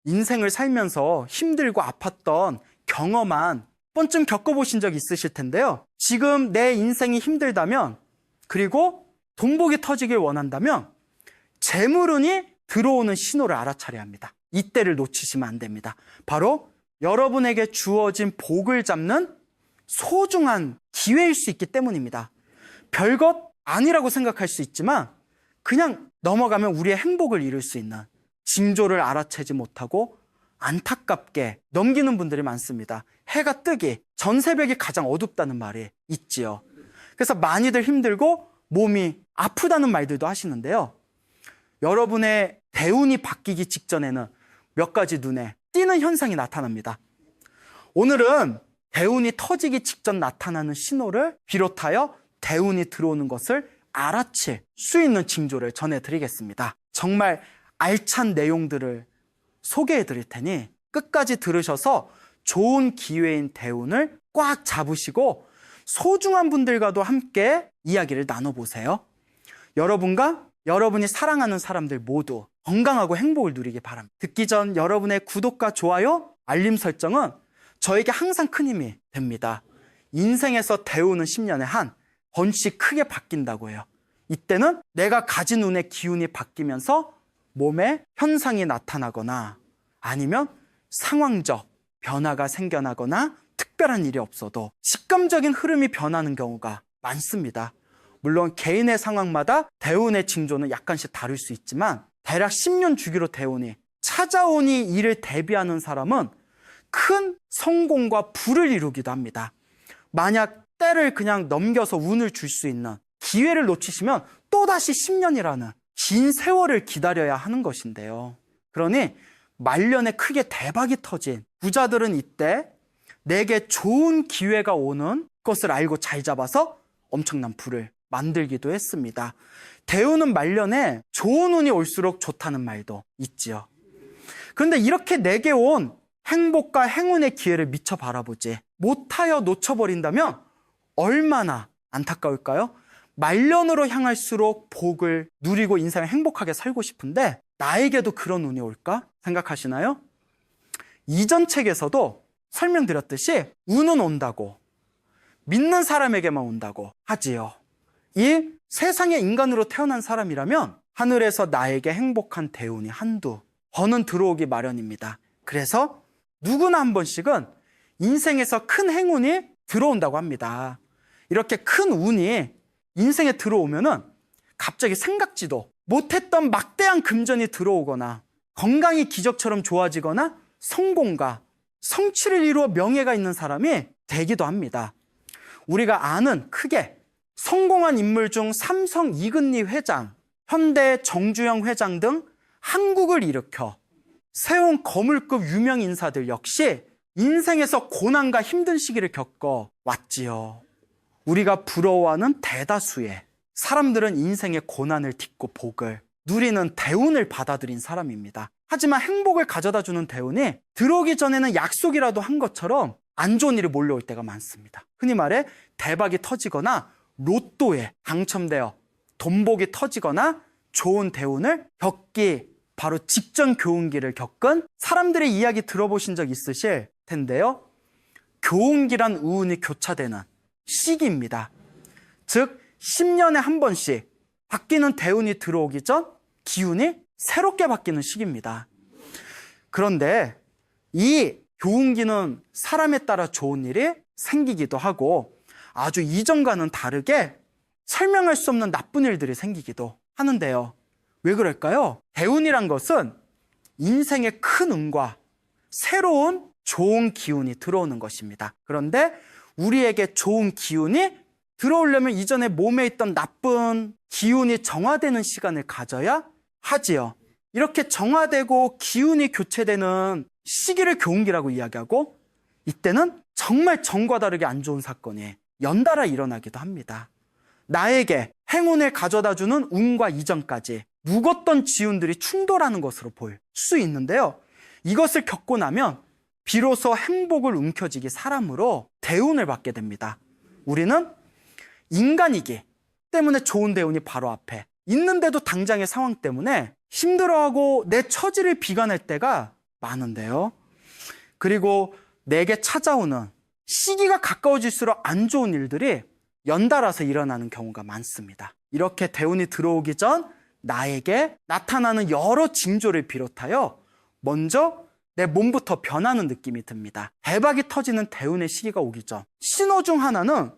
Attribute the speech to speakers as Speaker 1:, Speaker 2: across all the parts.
Speaker 1: 인생을 살면서 힘들고 아팠던 경험한 번쯤 겪어보신 적 있으실 텐데요. 지금 내 인생이 힘들다면, 그리고 돈복이 터지길 원한다면 재물운이 들어오는 신호를 알아차려야 합니다. 이때를 놓치시면 안 됩니다. 바로 여러분에게 주어진 복을 잡는 소중한 기회일 수 있기 때문입니다. 별것 아니라고 생각할 수 있지만 그냥 넘어가면 우리의 행복을 이룰 수 있는 징조를 알아채지 못하고 안타깝게 넘기는 분들이 많습니다. 해가 뜨기 전 새벽이 가장 어둡다는 말이 있지요. 그래서 많이들 힘들고 몸이 아프다는 말들도 하시는데요. 여러분의 대운이 바뀌기 직전에는 몇 가지 눈에 띄는 현상이 나타납니다. 오늘은 대운이 터지기 직전 나타나는 신호를 비롯하여 대운이 들어오는 것을 알아챌 수 있는 징조를 전해드리겠습니다. 정말 알찬 내용들을 소개해 드릴 테니 끝까지 들으셔서 좋은 기회인 대운을 꽉 잡으시고 소중한 분들과도 함께 이야기를 나눠보세요. 여러분과 여러분이 사랑하는 사람들 모두 건강하고 행복을 누리기 바랍니다. 듣기 전 여러분의 구독과 좋아요, 알림 설정은 저에게 항상 큰 힘이 됩니다. 인생에서 대우는 10년에 한 번씩 크게 바뀐다고 해요. 이때는 내가 가진 운의 기운이 바뀌면서 몸에 현상이 나타나거나 아니면 상황적 변화가 생겨나거나 특별한 일이 없어도 직감적인 흐름이 변하는 경우가 많습니다. 물론 개인의 상황마다 대운의 징조는 약간씩 다를 수 있지만 대략 10년 주기로 대운이 찾아오니 이를 대비하는 사람은 큰 성공과 부를 이루기도 합니다. 만약 때를 그냥 넘겨서 운을 줄 수 있는 기회를 놓치시면 또다시 10년이라는 긴 세월을 기다려야 하는 것인데요. 그러니 말년에 크게 대박이 터진 부자들은 이때 내게 좋은 기회가 오는 것을 알고 잘 잡아서 엄청난 부를 만들기도 했습니다. 대운은 말년에 좋은 운이 올수록 좋다는 말도 있지요. 그런데 이렇게 내게 온 행복과 행운의 기회를 미처 바라보지 못하여 놓쳐버린다면 얼마나 안타까울까요? 말년으로 향할수록 복을 누리고 인생을 행복하게 살고 싶은데 나에게도 그런 운이 올까 생각하시나요? 이전 책에서도 설명드렸듯이 운은 온다고 믿는 사람에게만 온다고 하지요. 이 세상에 인간으로 태어난 사람이라면 하늘에서 나에게 행복한 대운이 한두 번은 들어오기 마련입니다. 그래서 누구나 한 번씩은 인생에서 큰 행운이 들어온다고 합니다. 이렇게 큰 운이 인생에 들어오면은 갑자기 생각지도 못했던 막대한 금전이 들어오거나 건강이 기적처럼 좋아지거나 성공과 성취를 이루어 명예가 있는 사람이 되기도 합니다. 우리가 아는 크게 성공한 인물 중 삼성 이근리 회장, 현대 정주영 회장 등 한국을 일으켜 세운 거물급 유명 인사들 역시 인생에서 고난과 힘든 시기를 겪어 왔지요. 우리가 부러워하는 대다수의 사람들은 인생의 고난을 딛고 복을 누리는 대운을 받아들인 사람입니다. 하지만 행복을 가져다주는 대운이 들어오기 전에는 약속이라도 한 것처럼 안 좋은 일이 몰려올 때가 많습니다. 흔히 말해 대박이 터지거나 로또에 당첨되어 돈복이 터지거나 좋은 대운을 겪기 바로 직전 교운기를 겪은 사람들의 이야기 들어보신 적 있으실 텐데요. 교운기란 우운이 교차되는 시기입니다. 즉 10년에 한 번씩 바뀌는 대운이 들어오기 전 기운이 새롭게 바뀌는 시기입니다. 그런데 이 교운기는 사람에 따라 좋은 일이 생기기도 하고 아주 이전과는 다르게 설명할 수 없는 나쁜 일들이 생기기도 하는데요. 왜 그럴까요? 대운이란 것은 인생의 큰 운과 새로운 좋은 기운이 들어오는 것입니다. 그런데 우리에게 좋은 기운이 들어오려면 이전에 몸에 있던 나쁜 기운이 정화되는 시간을 가져야 하지요. 이렇게 정화되고 기운이 교체되는 시기를 교운기라고 이야기하고 이때는 정말 전과 다르게 안 좋은 사건이 연달아 일어나기도 합니다. 나에게 행운을 가져다주는 운과 이전까지 묵었던 기운들이 충돌하는 것으로 볼 수 있는데요. 이것을 겪고 나면 비로소 행복을 움켜쥐기 사람으로 대운을 받게 됩니다. 우리는 인간이기 때문에 좋은 대운이 바로 앞에 있는데도 당장의 상황 때문에 힘들어하고 내 처지를 비관할 때가 많은데요. 그리고 내게 찾아오는 시기가 가까워질수록 안 좋은 일들이 연달아서 일어나는 경우가 많습니다. 이렇게 대운이 들어오기 전 나에게 나타나는 여러 징조를 비롯하여 먼저 내 몸부터 변하는 느낌이 듭니다. 대박이 터지는 대운의 시기가 오기 전 신호 중 하나는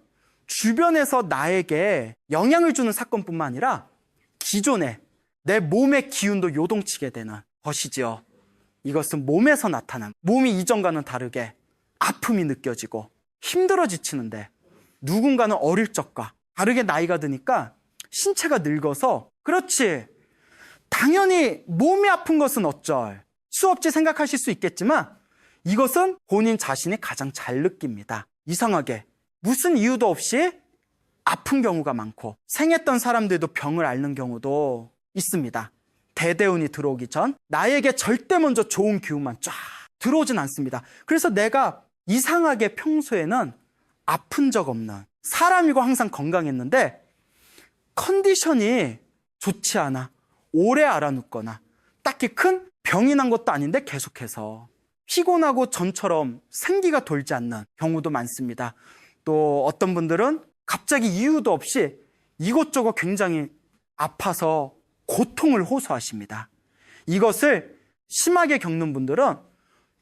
Speaker 1: 주변에서 나에게 영향을 주는 사건뿐만 아니라 기존에 내 몸의 기운도 요동치게 되는 것이지요. 이것은 몸에서 나타난, 몸이 이전과는 다르게 아픔이 느껴지고 힘들어 지치는데, 누군가는 어릴 적과 다르게 나이가 드니까 신체가 늙어서 그렇지, 당연히 몸이 아픈 것은 어쩔 수 없지 생각하실 수 있겠지만, 이것은 본인 자신이 가장 잘 느낍니다. 이상하게 무슨 이유도 없이 아픈 경우가 많고 생했던 사람들도 병을 앓는 경우도 있습니다. 대대운이 들어오기 전 나에게 절대 먼저 좋은 기운만 쫙 들어오진 않습니다. 그래서 내가 이상하게 평소에는 아픈 적 없는 사람이고 항상 건강했는데 컨디션이 좋지 않아 오래 앓아눕거나 딱히 큰 병이 난 것도 아닌데 계속해서 피곤하고 전처럼 생기가 돌지 않는 경우도 많습니다. 또 어떤 분들은 갑자기 이유도 없이 이것저것 굉장히 아파서 고통을 호소하십니다. 이것을 심하게 겪는 분들은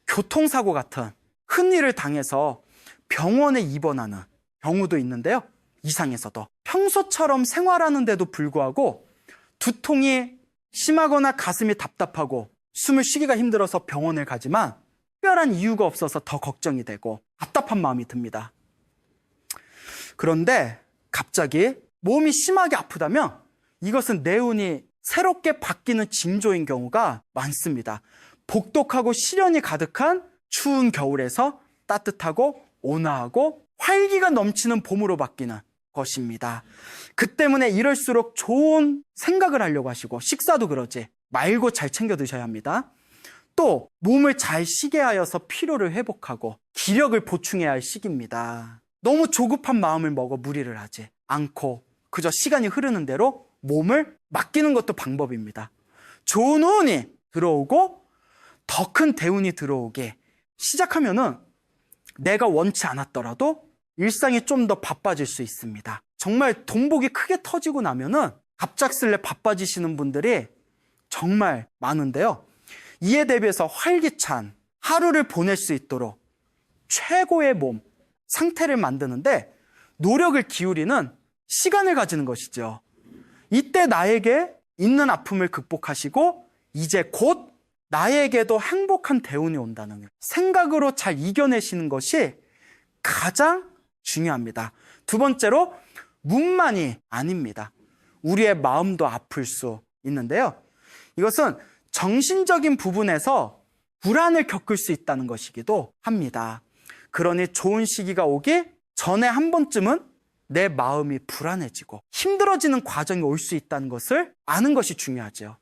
Speaker 1: 교통사고 같은 큰 일을 당해서 병원에 입원하는 경우도 있는데요. 이상에서도 평소처럼 생활하는데도 불구하고 두통이 심하거나 가슴이 답답하고 숨을 쉬기가 힘들어서 병원을 가지만 특별한 이유가 없어서 더 걱정이 되고 답답한 마음이 듭니다. 그런데 갑자기 몸이 심하게 아프다면 이것은 내 운이 새롭게 바뀌는 징조인 경우가 많습니다. 복독하고 시련이 가득한 추운 겨울에서 따뜻하고 온화하고 활기가 넘치는 봄으로 바뀌는 것입니다. 그 때문에 이럴수록 좋은 생각을 하려고 하시고, 식사도 그러지 말고 잘 챙겨 드셔야 합니다. 또 몸을 잘 쉬게 하여서 피로를 회복하고 기력을 보충해야 할 시기입니다. 너무 조급한 마음을 먹어 무리를 하지 않고 그저 시간이 흐르는 대로 몸을 맡기는 것도 방법입니다. 좋은 운이 들어오고 더 큰 대운이 들어오게 시작하면은 내가 원치 않았더라도 일상이 좀 더 바빠질 수 있습니다. 정말 돈복이 크게 터지고 나면은 갑작스레 바빠지시는 분들이 정말 많은데요. 이에 대비해서 활기찬 하루를 보낼 수 있도록 최고의 몸 상태를 만드는데 노력을 기울이는 시간을 가지는 것이죠. 이때 나에게 있는 아픔을 극복하시고 이제 곧 나에게도 행복한 대운이 온다는 생각으로 잘 이겨내시는 것이 가장 중요합니다. 두 번째로 몸만이 아닙니다. 우리의 마음도 아플 수 있는데요. 이것은 정신적인 부분에서 불안을 겪을 수 있다는 것이기도 합니다. 그러니 좋은 시기가 오기 전에 한 번쯤은 내 마음이 불안해지고 힘들어지는 과정이 올 수 있다는 것을 아는 것이 중요하죠.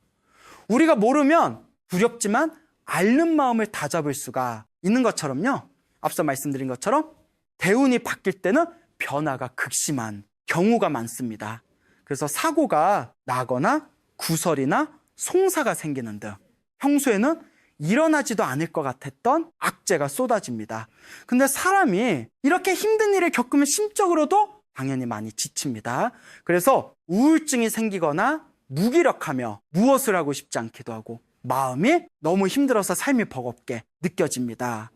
Speaker 1: 우리가 모르면 두렵지만 앓는 마음을 다잡을 수가 있는 것처럼요. 앞서 말씀드린 것처럼 대운이 바뀔 때는 변화가 극심한 경우가 많습니다. 그래서 사고가 나거나 구설이나 송사가 생기는 등 평소에는 일어나지도 않을 것 같았던 악재가 쏟아집니다. 근데 사람이 이렇게 힘든 일을 겪으면 심적으로도 당연히 많이 지칩니다. 그래서 우울증이 생기거나 무기력하며 무엇을 하고 싶지 않기도 하고 마음이 너무 힘들어서 삶이 버겁게 느껴집니다.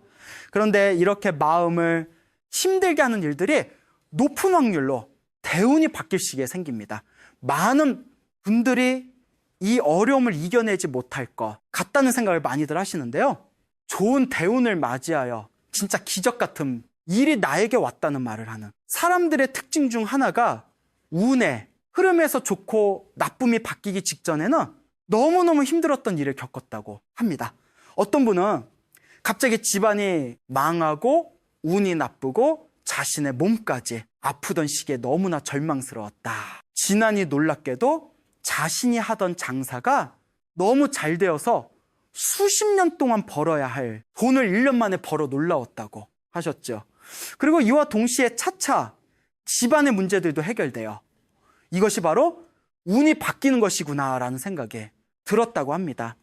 Speaker 1: 그런데 이렇게 마음을 힘들게 하는 일들이 높은 확률로 대운이 바뀔 시기에 생깁니다. 많은 분들이 이 어려움을 이겨내지 못할 것 같다는 생각을 많이들 하시는데요. 좋은 대운을 맞이하여 진짜 기적 같은 일이 나에게 왔다는 말을 하는 사람들의 특징 중 하나가 운의 흐름에서 좋고 나쁨이 바뀌기 직전에는 너무너무 힘들었던 일을 겪었다고 합니다. 어떤 분은 갑자기 집안이 망하고 운이 나쁘고 자신의 몸까지 아프던 시기에 너무나 절망스러웠다. 지난이 놀랍게도 자신이 하던 장사가 너무 잘 되어서 수십 년 동안 벌어야 할 돈을 1년 만에 벌어 놀라웠다고 하셨죠. 그리고 이와 동시에 차차 집안의 문제들도 해결돼요. 이것이 바로 운이 바뀌는 것이구나라는 생각이 들었다고 합니다.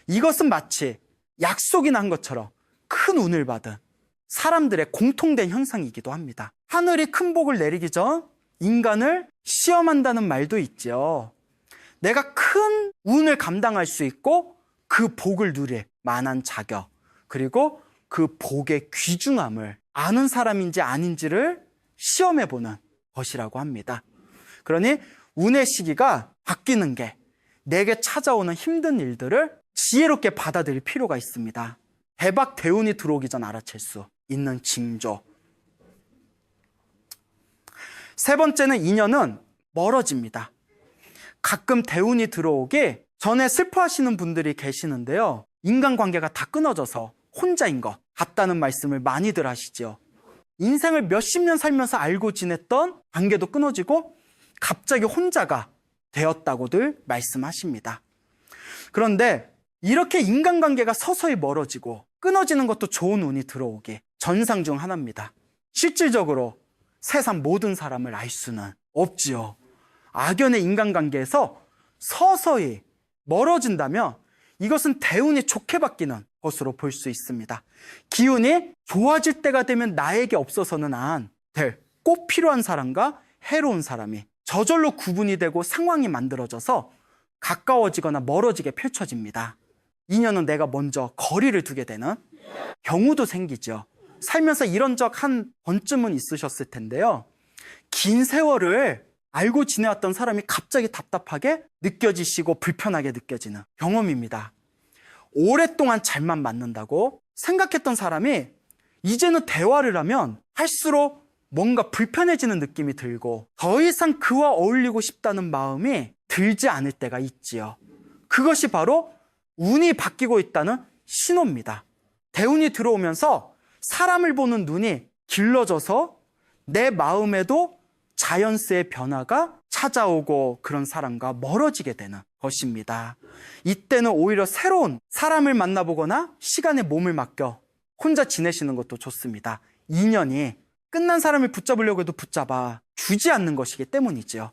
Speaker 1: 이것은 마치 약속이나 한 것처럼 큰 운을 받은 사람들의 공통된 현상이기도 합니다. 하늘이 큰 복을 내리기 전 인간을 시험한다는 말도 있죠. 내가 큰 운을 감당할 수 있고 그 복을 누릴 만한 자격, 그리고 그 복의 귀중함을 아는 사람인지 아닌지를 시험해보는 것이라고 합니다. 그러니 운의 시기가 바뀌는 게 내게 찾아오는 힘든 일들을 지혜롭게 받아들일 필요가 있습니다. 대박 대운이 들어오기 전 알아챌 수 있는 징조. 세 번째는 인연은 멀어집니다. 가끔 대운이 들어오기 전에 슬퍼하시는 분들이 계시는데요. 인간관계가 다 끊어져서 혼자인 것 같다는 말씀을 많이들 하시죠. 인생을 몇십 년 살면서 알고 지냈던 관계도 끊어지고 갑자기 혼자가 되었다고들 말씀하십니다. 그런데 이렇게 인간관계가 서서히 멀어지고 끊어지는 것도 좋은 운이 들어오기 전상 중 하나입니다. 실질적으로 세상 모든 사람을 알 수는 없지요. 악연의 인간관계에서 서서히 멀어진다면 이것은 대운이 좋게 바뀌는 것으로 볼 수 있습니다. 기운이 좋아질 때가 되면 나에게 없어서는 안 될 꼭 필요한 사람과 해로운 사람이 저절로 구분이 되고 상황이 만들어져서 가까워지거나 멀어지게 펼쳐집니다. 인연은 내가 먼저 거리를 두게 되는 경우도 생기죠. 살면서 이런 적 한 번쯤은 있으셨을 텐데요. 긴 세월을 알고 지내왔던 사람이 갑자기 답답하게 느껴지시고 불편하게 느껴지는 경험입니다. 오랫동안 잘만 맞는다고 생각했던 사람이 이제는 대화를 하면 할수록 뭔가 불편해지는 느낌이 들고 더 이상 그와 어울리고 싶다는 마음이 들지 않을 때가 있지요. 그것이 바로 운이 바뀌고 있다는 신호입니다. 대운이 들어오면서 사람을 보는 눈이 길러져서 내 마음에도 자연스의 변화가 찾아오고 그런 사람과 멀어지게 되는 것입니다. 이때는 오히려 새로운 사람을 만나보거나 시간에 몸을 맡겨 혼자 지내시는 것도 좋습니다. 인연이 끝난 사람을 붙잡으려고 해도 붙잡아 주지 않는 것이기 때문이죠.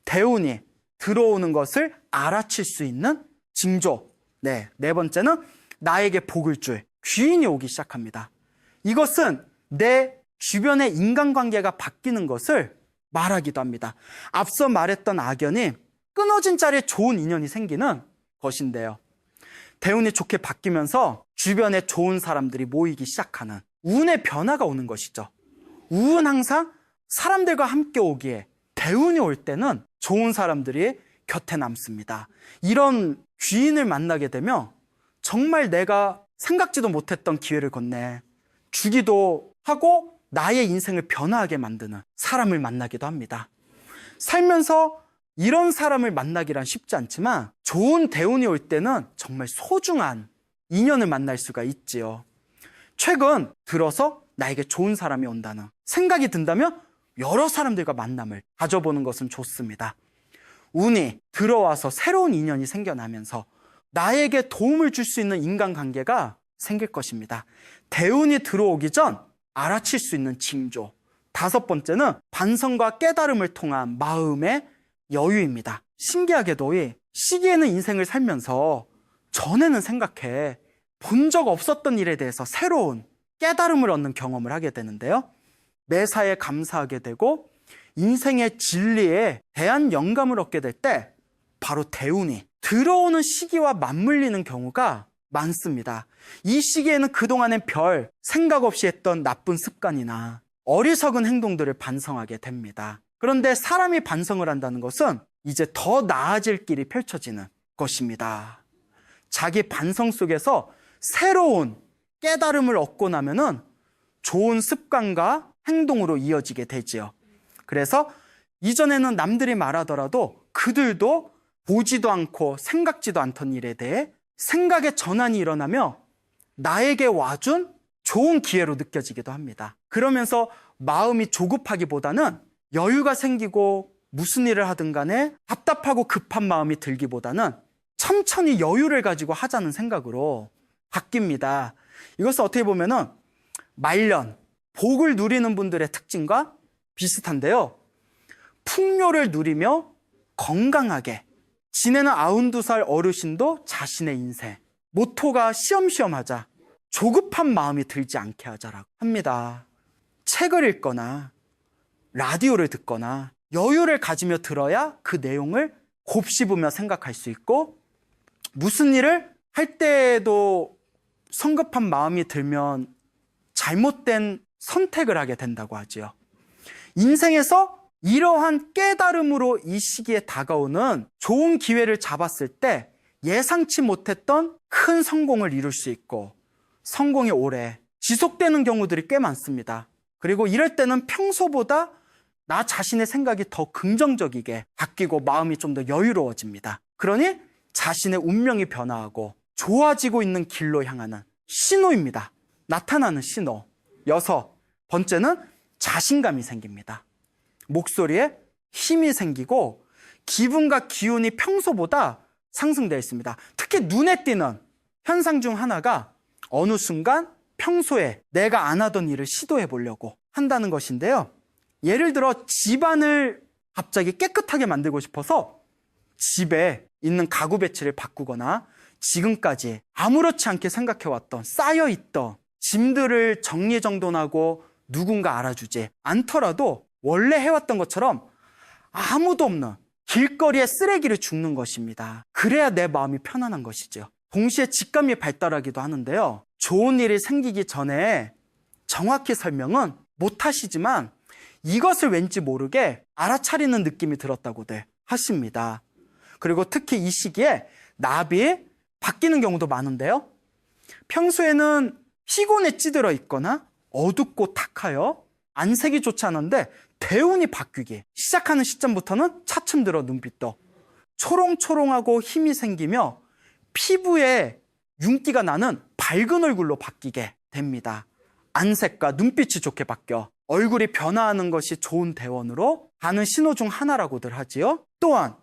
Speaker 1: 대운이 들어오는 것을 알아챌 수 있는 징조. 네 번째는 나에게 복을 줄 귀인이 오기 시작합니다. 이것은 내 주변의 인간관계가 바뀌는 것을 말하기도 합니다. 앞서 말했던 악연이 끊어진 자리에 좋은 인연이 생기는 것인데요. 대운이 좋게 바뀌면서 주변에 좋은 사람들이 모이기 시작하는 운의 변화가 오는 것이죠. 운은 항상 사람들과 함께 오기에 대운이 올 때는 좋은 사람들이 곁에 남습니다. 이런 귀인을 만나게 되면 정말 내가 생각지도 못했던 기회를 건네 주기도 하고 나의 인생을 변화하게 만드는 사람을 만나기도 합니다. 살면서 이런 사람을 만나기란 쉽지 않지만 좋은 대운이 올 때는 정말 소중한 인연을 만날 수가 있지요. 최근 들어서 나에게 좋은 사람이 온다는 생각이 든다면 여러 사람들과 만남을 가져보는 것은 좋습니다. 운이 들어와서 새로운 인연이 생겨나면서 나에게 도움을 줄 수 있는 인간관계가 생길 것입니다. 대운이 들어오기 전 알아챌 수 있는 징조. 다섯 번째는 반성과 깨달음을 통한 마음의 여유입니다. 신기하게도 이 시기에는 인생을 살면서 전에는 생각해 본 적 없었던 일에 대해서 새로운 깨달음을 얻는 경험을 하게 되는데요. 매사에 감사하게 되고 인생의 진리에 대한 영감을 얻게 될 때 바로 대운이 들어오는 시기와 맞물리는 경우가 많습니다. 이 시기에는 그동안엔 별 생각 없이 했던 나쁜 습관이나 어리석은 행동들을 반성하게 됩니다. 그런데 사람이 반성을 한다는 것은 이제 더 나아질 길이 펼쳐지는 것입니다. 자기 반성 속에서 새로운 깨달음을 얻고 나면은 좋은 습관과 행동으로 이어지게 되지요. 그래서 이전에는 남들이 말하더라도 그들도 보지도 않고 생각지도 않던 일에 대해 생각의 전환이 일어나며 나에게 와준 좋은 기회로 느껴지기도 합니다. 그러면서 마음이 조급하기보다는 여유가 생기고 무슨 일을 하든 간에 답답하고 급한 마음이 들기보다는 천천히 여유를 가지고 하자는 생각으로 바뀝니다. 이것은 어떻게 보면은 말년, 복을 누리는 분들의 특징과 비슷한데요. 풍요를 누리며 건강하게 지내는 92살 어르신도 자신의 인생, 모토가 시험시험 하자, 조급한 마음이 들지 않게 하자라고 합니다. 책을 읽거나 라디오를 듣거나 여유를 가지며 들어야 그 내용을 곱씹으며 생각할 수 있고, 무슨 일을 할 때에도 성급한 마음이 들면 잘못된 선택을 하게 된다고 하지요. 인생에서 이러한 깨달음으로 이 시기에 다가오는 좋은 기회를 잡았을 때 예상치 못했던 큰 성공을 이룰 수 있고, 성공이 오래 지속되는 경우들이 꽤 많습니다. 그리고 이럴 때는 평소보다 나 자신의 생각이 더 긍정적이게 바뀌고 마음이 좀 더 여유로워집니다. 그러니 자신의 운명이 변화하고 좋아지고 있는 길로 향하는 신호입니다. 나타나는 신호. 6번째는 자신감이 생깁니다. 목소리에 힘이 생기고 기분과 기운이 평소보다 상승되어 있습니다. 특히 눈에 띄는 현상 중 하나가 어느 순간 평소에 내가 안 하던 일을 시도해 보려고 한다는 것인데요. 예를 들어 집안을 갑자기 깨끗하게 만들고 싶어서 집에 있는 가구 배치를 바꾸거나 지금까지 아무렇지 않게 생각해왔던 쌓여있던 짐들을 정리정돈하고 누군가 알아주지 않더라도 원래 해왔던 것처럼 아무도 없는 길거리에 쓰레기를 줍는 것입니다. 그래야 내 마음이 편안한 것이죠. 동시에 직감이 발달하기도 하는데요. 좋은 일이 생기기 전에 정확히 설명은 못하시지만 이것을 왠지 모르게 알아차리는 느낌이 들었다고들 하십니다. 그리고 특히 이 시기에 나비 바뀌는 경우도 많은데요. 평소에는 피곤에 찌들어 있거나 어둡고 탁하여 안색이 좋지 않은데 대운이 바뀌기 시작하는 시점부터는 차츰 들어 눈빛도 초롱초롱하고 힘이 생기며 피부에 윤기가 나는 밝은 얼굴로 바뀌게 됩니다. 안색과 눈빛이 좋게 바뀌어 얼굴이 변화하는 것이 좋은 대원으로 가는 신호 중 하나라고들 하지요. 또한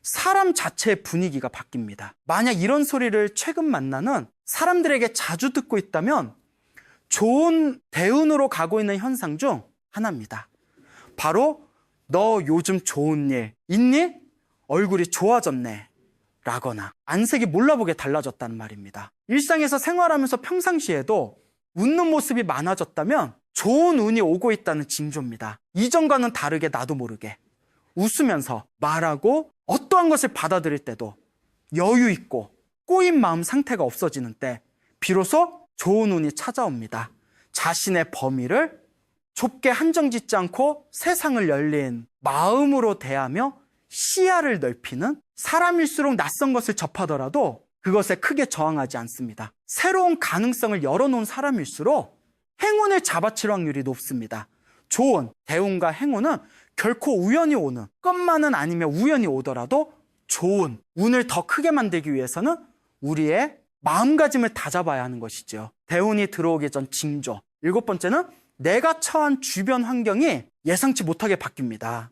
Speaker 1: 사람 자체의 분위기가 바뀝니다. 만약 이런 소리를 최근 만나는 사람들에게 자주 듣고 있다면 좋은 대운으로 가고 있는 현상 중 하나입니다. 바로 너 요즘 좋은 일 있니? 얼굴이 좋아졌네 라거나 안색이 몰라보게 달라졌다는 말입니다. 일상에서 생활하면서 평상시에도 웃는 모습이 많아졌다면 좋은 운이 오고 있다는 징조입니다. 이전과는 다르게 나도 모르게 웃으면서 말하고 어떠한 것을 받아들일 때도 여유 있고 꼬인 마음 상태가 없어지는 때 비로소 좋은 운이 찾아옵니다. 자신의 범위를 좁게 한정짓지 않고 세상을 열린 마음으로 대하며 시야를 넓히는 사람일수록 낯선 것을 접하더라도 그것에 크게 저항하지 않습니다. 새로운 가능성을 열어놓은 사람일수록 행운을 잡아칠 확률이 높습니다. 좋은 대운과 행운은 결코 우연히 오는 것만은 아니면 우연히 오더라도 좋은 운을 더 크게 만들기 위해서는 우리의 마음가짐을 다잡아야 하는 것이죠. 대운이 들어오기 전 징조. 7번째는 내가 처한 주변 환경이 예상치 못하게 바뀝니다.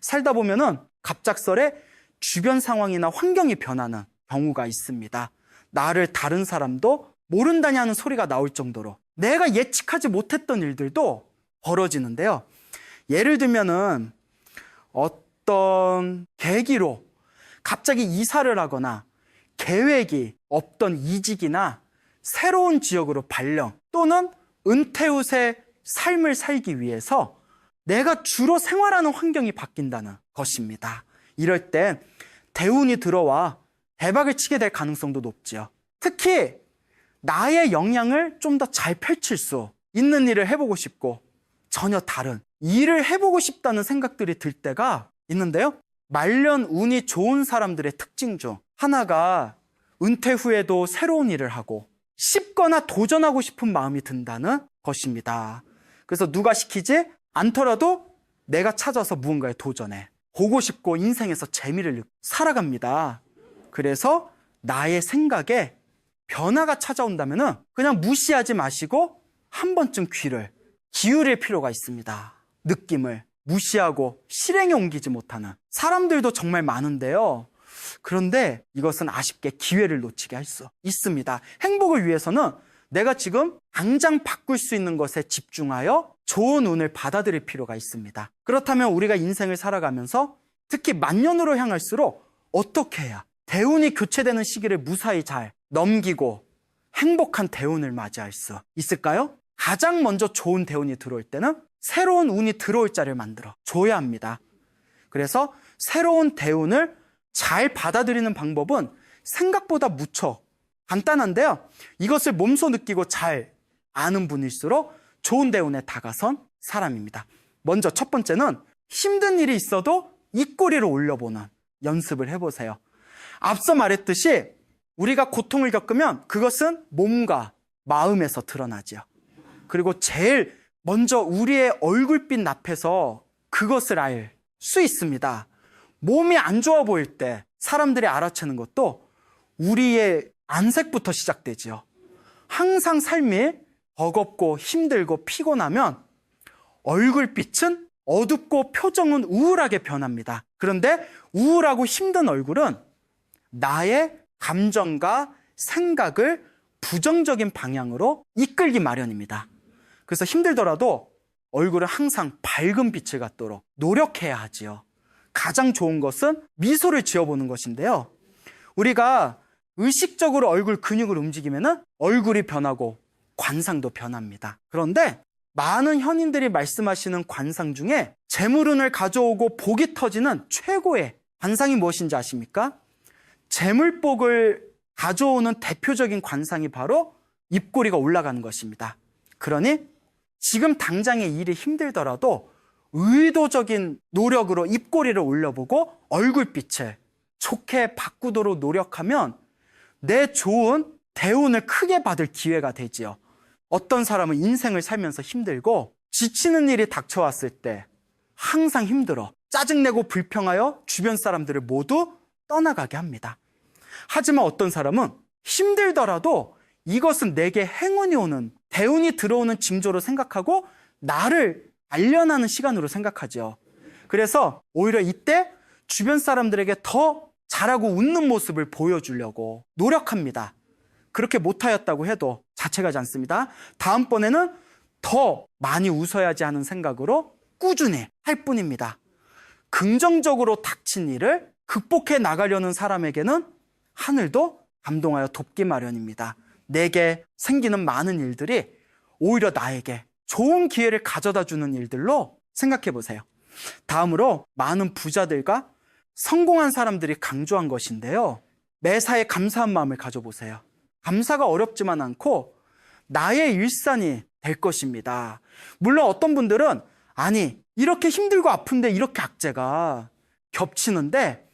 Speaker 1: 살다 보면은 갑작스레 주변 상황이나 환경이 변하는 경우가 있습니다. 나를 다른 사람도 모른다니 하는 소리가 나올 정도로 내가 예측하지 못했던 일들도 벌어지는데요. 예를 들면은 어떤 계기로 갑자기 이사를 하거나 계획이 없던 이직이나 새로운 지역으로 발령 또는 은퇴 후의 삶을 살기 위해서 내가 주로 생활하는 환경이 바뀐다는 것입니다. 이럴 땐 대운이 들어와 대박을 치게 될 가능성도 높지요. 특히 나의 역량을 좀 더 잘 펼칠 수 있는 일을 해보고 싶고 전혀 다른 일을 해보고 싶다는 생각들이 들 때가 있는데요. 말년 운이 좋은 사람들의 특징 중 하나가 은퇴 후에도 새로운 일을 하고 싶거나 도전하고 싶은 마음이 든다는 것입니다. 그래서 누가 시키지 않더라도 내가 찾아서 무언가에 도전해 보고 싶고 인생에서 재미를 느끼고 살아갑니다. 그래서 나의 생각에 변화가 찾아온다면 그냥 무시하지 마시고 한 번쯤 귀를 기울일 필요가 있습니다. 느낌을 무시하고 실행에 옮기지 못하는 사람들도 정말 많은데요. 그런데 이것은 아쉽게 기회를 놓치게 할 수 있습니다. 행복을 위해서는 내가 지금 당장 바꿀 수 있는 것에 집중하여 좋은 운을 받아들일 필요가 있습니다. 그렇다면 우리가 인생을 살아가면서 특히 만년으로 향할수록 어떻게 해야 대운이 교체되는 시기를 무사히 잘 넘기고 행복한 대운을 맞이할 수 있을까요? 가장 먼저 좋은 대운이 들어올 때는 새로운 운이 들어올 자리를 만들어 줘야 합니다. 그래서 새로운 대운을 잘 받아들이는 방법은 생각보다 무척 간단한데요. 이것을 몸소 느끼고 잘 아는 분일수록 좋은 대운에 다가선 사람입니다. 먼저 첫 번째는 힘든 일이 있어도 입꼬리를 올려보는 연습을 해보세요. 앞서 말했듯이 우리가 고통을 겪으면 그것은 몸과 마음에서 드러나지요. 그리고 제일 먼저 우리의 얼굴빛 앞에서 그것을 알 수 있습니다. 몸이 안 좋아 보일 때 사람들이 알아채는 것도 우리의 안색부터 시작되지요. 항상 삶이 버겁고 힘들고 피곤하면 얼굴빛은 어둡고 표정은 우울하게 변합니다. 그런데 우울하고 힘든 얼굴은 나의 감정과 생각을 부정적인 방향으로 이끌기 마련입니다. 그래서 힘들더라도 얼굴은 항상 밝은 빛을 갖도록 노력해야 하지요. 가장 좋은 것은 미소를 지어보는 것인데요. 우리가 의식적으로 얼굴 근육을 움직이면 얼굴이 변하고 관상도 변합니다. 그런데 많은 현인들이 말씀하시는 관상 중에 재물운을 가져오고 복이 터지는 최고의 관상이 무엇인지 아십니까? 재물복을 가져오는 대표적인 관상이 바로 입꼬리가 올라가는 것입니다. 그러니 지금 당장의 일이 힘들더라도 의도적인 노력으로 입꼬리를 올려보고 얼굴빛을 좋게 바꾸도록 노력하면 내 좋은 대운을 크게 받을 기회가 되지요. 어떤 사람은 인생을 살면서 힘들고 지치는 일이 닥쳐왔을 때 항상 힘들어 짜증내고 불평하여 주변 사람들을 모두 떠나가게 합니다. 하지만 어떤 사람은 힘들더라도 이것은 내게 행운이 오는, 대운이 들어오는 징조로 생각하고 나를 단련하는 시간으로 생각하죠. 그래서 오히려 이때 주변 사람들에게 더 잘하고 웃는 모습을 보여주려고 노력합니다. 그렇게 못하였다고 해도 자책하지 않습니다. 다음번에는 더 많이 웃어야지 하는 생각으로 꾸준히 할 뿐입니다. 긍정적으로 닥친 일을 극복해 나가려는 사람에게는 하늘도 감동하여 돕기 마련입니다. 내게 생기는 많은 일들이 오히려 나에게 좋은 기회를 가져다 주는 일들로 생각해 보세요. 다음으로 많은 부자들과 성공한 사람들이 강조한 것인데요. 매사에 감사한 마음을 가져보세요. 감사가 어렵지만 않고 나의 일산이 될 것입니다. 물론 어떤 분들은 아니 이렇게 힘들고 아픈데 이렇게 악재가 겹치는데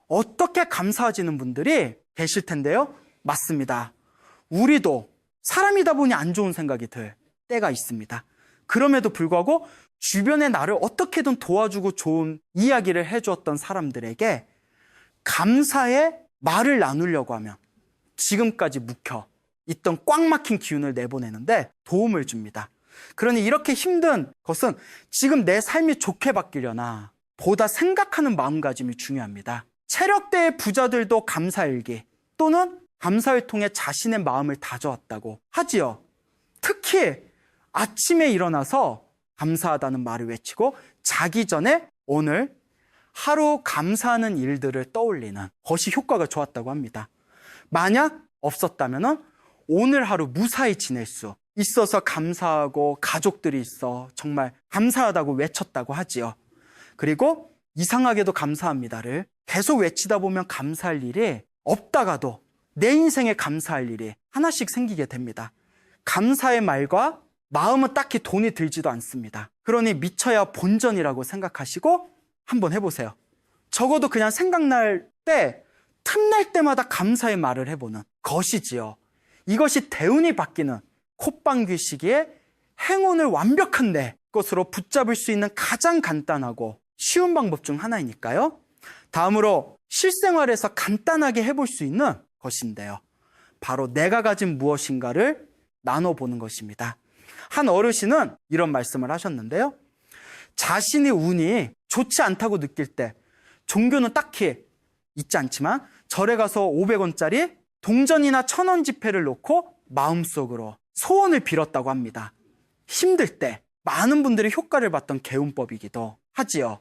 Speaker 1: 어떻게 감사하시는 분들이 계실 텐데요. 맞습니다. 우리도 사람이다 보니 안 좋은 생각이 들 때가 있습니다. 그럼에도 불구하고 주변에 나를 어떻게든 도와주고 좋은 이야기를 해주었던 사람들에게 감사의 말을 나누려고 하면 지금까지 묵혀 있던 꽉 막힌 기운을 내보내는데 도움을 줍니다. 그러니 이렇게 힘든 것은 지금 내 삶이 좋게 바뀌려나 보다 생각하는 마음가짐이 중요합니다. 체력대의 부자들도 감사일기 또는 감사를 통해 자신의 마음을 다져왔다고 하지요. 특히 아침에 일어나서 감사하다는 말을 외치고 자기 전에 오늘 하루 감사하는 일들을 떠올리는 것이 효과가 좋았다고 합니다. 만약 없었다면 오늘 하루 무사히 지낼 수 있어서 감사하고 가족들이 있어 정말 감사하다고 외쳤다고 하지요. 그리고 이상하게도 감사합니다를 계속 외치다 보면 감사할 일이 없다가도 내 인생에 감사할 일이 하나씩 생기게 됩니다. 감사의 말과 마음은 딱히 돈이 들지도 않습니다. 그러니 미쳐야 본전이라고 생각하시고 한번 해보세요. 적어도 그냥 생각날 때, 틈날 때마다 감사의 말을 해보는 것이지요. 이것이 대운이 바뀌는 콧방귀 시기에 행운을 완벽한 내 것으로 붙잡을 수 있는 가장 간단하고 쉬운 방법 중 하나이니까요. 다음으로 실생활에서 간단하게 해볼 수 있는 것인데요. 바로 내가 가진 무엇인가를 나눠보는 것입니다. 한 어르신은 이런 말씀을 하셨는데요. 자신의 운이 좋지 않다고 느낄 때 종교는 딱히 있지 않지만 절에 가서 500원짜리 동전이나 1000원 지폐를 놓고 마음속으로 소원을 빌었다고 합니다. 힘들 때 많은 분들이 효과를 봤던 개운법이기도 하지요.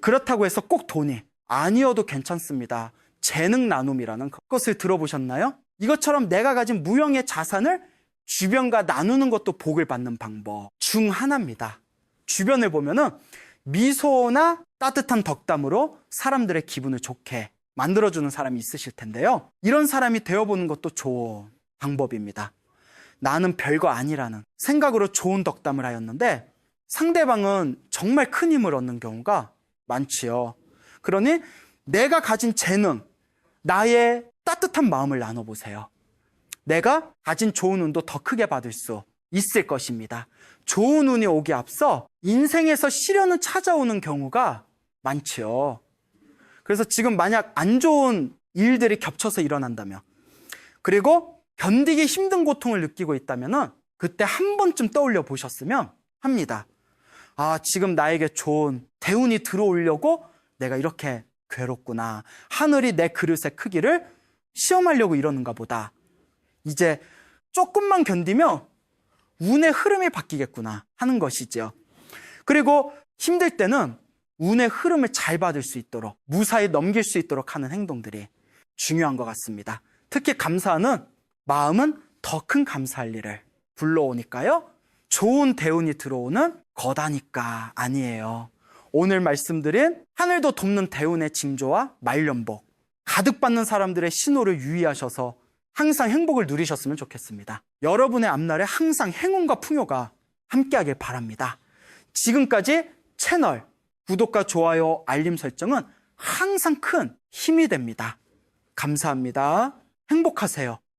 Speaker 1: 그렇다고 해서 꼭 돈이 아니어도 괜찮습니다. 재능 나눔이라는 것을 들어보셨나요? 이것처럼 내가 가진 무형의 자산을 주변과 나누는 것도 복을 받는 방법 중 하나입니다. 주변을 보면은 미소나 따뜻한 덕담으로 사람들의 기분을 좋게 만들어주는 사람이 있으실 텐데요. 이런 사람이 되어보는 것도 좋은 방법입니다. 나는 별거 아니라는 생각으로 좋은 덕담을 하였는데 상대방은 정말 큰 힘을 얻는 경우가 많지요. 그러니 내가 가진 재능, 나의 따뜻한 마음을 나눠보세요. 내가 가진 좋은 운도 더 크게 받을 수 있을 것입니다. 좋은 운이 오기 앞서 인생에서 시련은 찾아오는 경우가 많지요. 그래서 지금 만약 안 좋은 일들이 겹쳐서 일어난다면, 그리고 견디기 힘든 고통을 느끼고 있다면 그때 한 번쯤 떠올려 보셨으면 합니다. 아, 지금 나에게 좋은 대운이 들어오려고 내가 이렇게 괴롭구나. 하늘이 내 그릇의 크기를 시험하려고 이러는가 보다. 이제 조금만 견디면 운의 흐름이 바뀌겠구나 하는 것이죠. 그리고 힘들 때는 운의 흐름을 잘 받을 수 있도록 무사히 넘길 수 있도록 하는 행동들이 중요한 것 같습니다. 특히 감사는 마음은 더 큰 감사할 일을 불러오니까요. 좋은 대운이 들어오는 거다니까 아니에요. 오늘 말씀드린 하늘도 돕는 대운의 징조와 말년복 가득 받는 사람들의 신호를 유의하셔서 항상 행복을 누리셨으면 좋겠습니다. 여러분의 앞날에 항상 행운과 풍요가 함께하길 바랍니다. 지금까지 채널 구독과 좋아요, 알림 설정은 항상 큰 힘이 됩니다. 감사합니다. 행복하세요.